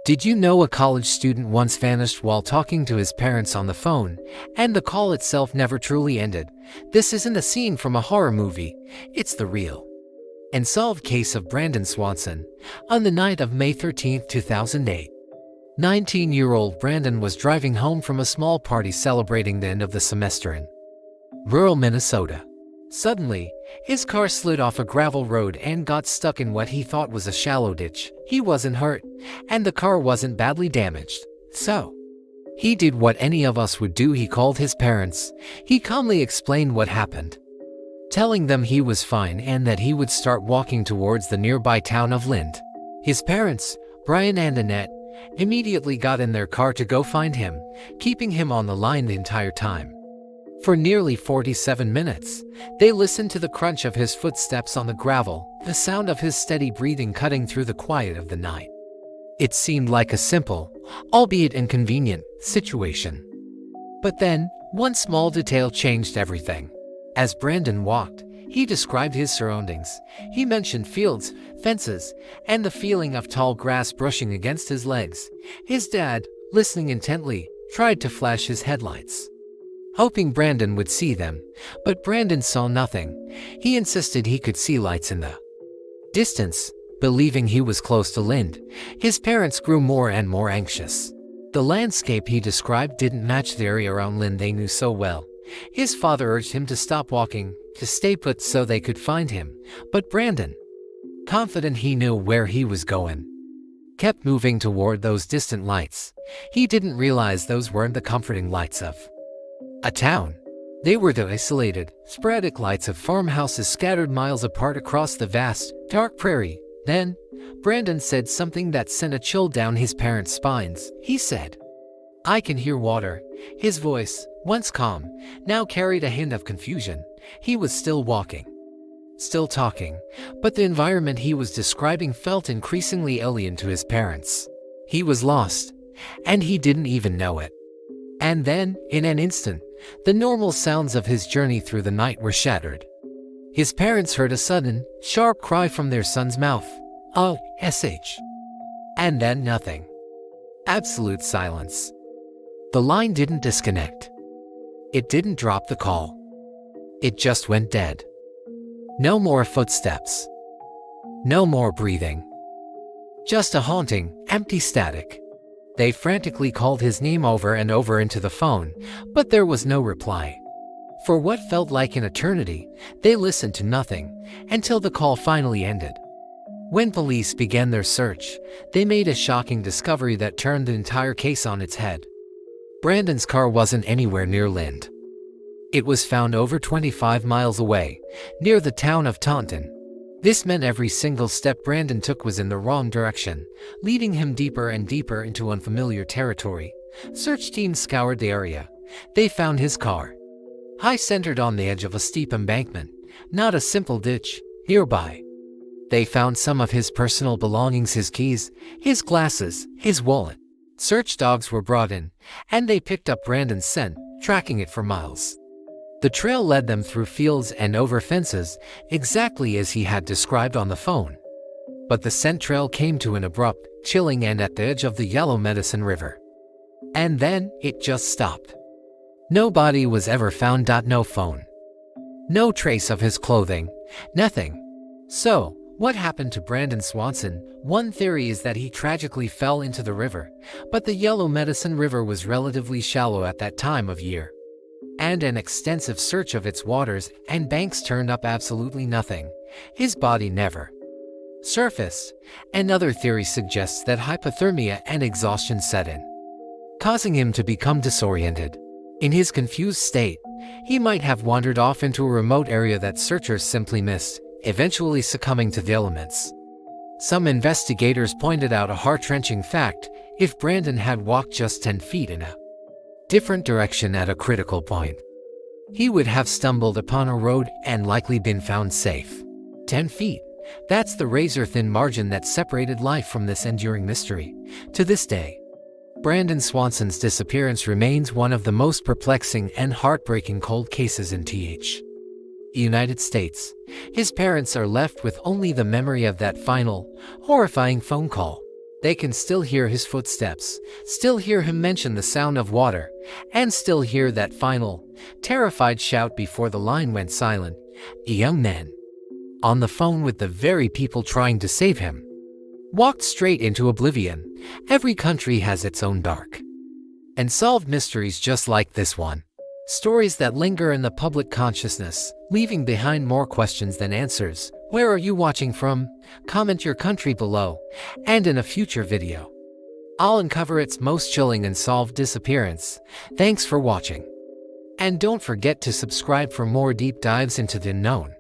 Did you know a college student once vanished while talking to his parents on the phone, and the call itself never truly ended? This isn't a scene from a horror movie, it's the real, unsolved case of Brandon Swanson. On the night of May 13, 2008, 19-year-old Brandon was driving home from a small party celebrating the end of the semester in rural Minnesota. Suddenly, his car slid off a gravel road and got stuck in what he thought was a shallow ditch. He wasn't hurt, and the car wasn't badly damaged. So, he did what any of us would do. He called his parents. He calmly explained what happened, telling them he was fine and that he would start walking towards the nearby town of Lynd. His parents, Brian and Annette, immediately got in their car to go find him, keeping him on the line the entire time. For nearly 47 minutes, they listened to the crunch of his footsteps on the gravel, the sound of his steady breathing cutting through the quiet of the night. It seemed like a simple, albeit inconvenient, situation. But then, one small detail changed everything. As Brandon walked, he described his surroundings. He mentioned fields, fences, and the feeling of tall grass brushing against his legs. His dad, listening intently, tried to flash his headlights, hoping Brandon would see them, but Brandon saw nothing. He insisted he could see lights in the distance. Believing he was close to Lynd, his parents grew more and more anxious. The landscape he described didn't match the area around Lynd they knew so well. His father urged him to stop walking, to stay put so they could find him, but Brandon, confident he knew where he was going, kept moving toward those distant lights. He didn't realize those weren't the comforting lights of a town. They were the isolated, sporadic lights of farmhouses scattered miles apart across the vast, dark prairie. Then, Brandon said something that sent a chill down his parents' spines. He said, "I can hear water." His voice, once calm, now carried a hint of confusion. He was still walking, still talking, but the environment he was describing felt increasingly alien to his parents. He was lost, and he didn't even know it. And then, in an instant, the normal sounds of his journey through the night were shattered. His parents heard a sudden, sharp cry from their son's mouth. "Oh, SH." And then nothing. Absolute silence. The line didn't disconnect. It didn't drop the call. It just went dead. No more footsteps. No more breathing. Just a haunting, empty static. They frantically called his name over and over into the phone, but there was no reply. For what felt like an eternity, they listened to nothing, until the call finally ended. When police began their search, they made a shocking discovery that turned the entire case on its head. Brandon's car wasn't anywhere near Lynd. It was found over 25 miles away, near the town of Taunton. This meant every single step Brandon took was in the wrong direction, leading him deeper and deeper into unfamiliar territory. Search teams scoured the area. They found his car, high centered on the edge of a steep embankment, not a simple ditch. Nearby, they found some of his personal belongings, his keys, his glasses, his wallet. Search dogs were brought in, and they picked up Brandon's scent, tracking it for miles. The trail led them through fields and over fences, exactly as he had described on the phone. But the scent trail came to an abrupt, chilling end at the edge of the Yellow Medicine River. And then, it just stopped. No body was ever found. No phone. No trace of his clothing. Nothing. So, what happened to Brandon Swanson? One theory is that he tragically fell into the river, but the Yellow Medicine River was relatively shallow at that time of year, and an extensive search of its waters and banks turned up absolutely nothing. His body never surfaced. Another theory suggests that hypothermia and exhaustion set in, causing him to become disoriented. In his confused state, he might have wandered off into a remote area that searchers simply missed, eventually succumbing to the elements. Some investigators pointed out a heart-wrenching fact: if Brandon had walked just 10 feet in a different direction at a critical point, he would have stumbled upon a road and likely been found safe. 10 feet. That's the razor-thin margin that separated life from this enduring mystery. To this day, Brandon Swanson's disappearance remains one of the most perplexing and heartbreaking cold cases in the United States. His parents are left with only the memory of that final, horrifying phone call. They can still hear his footsteps, still hear him mention the sound of water, and still hear that final, terrified shout before the line went silent. A young man, on the phone with the very people trying to save him, walked straight into oblivion. Every country has its own dark and solved mysteries just like this one. Stories that linger in the public consciousness, leaving behind more questions than answers. Where are you watching from? Comment your country below, and in a future video, I'll uncover its most chilling unsolved disappearance. Thanks for watching. And don't forget to subscribe for more deep dives into the unknown.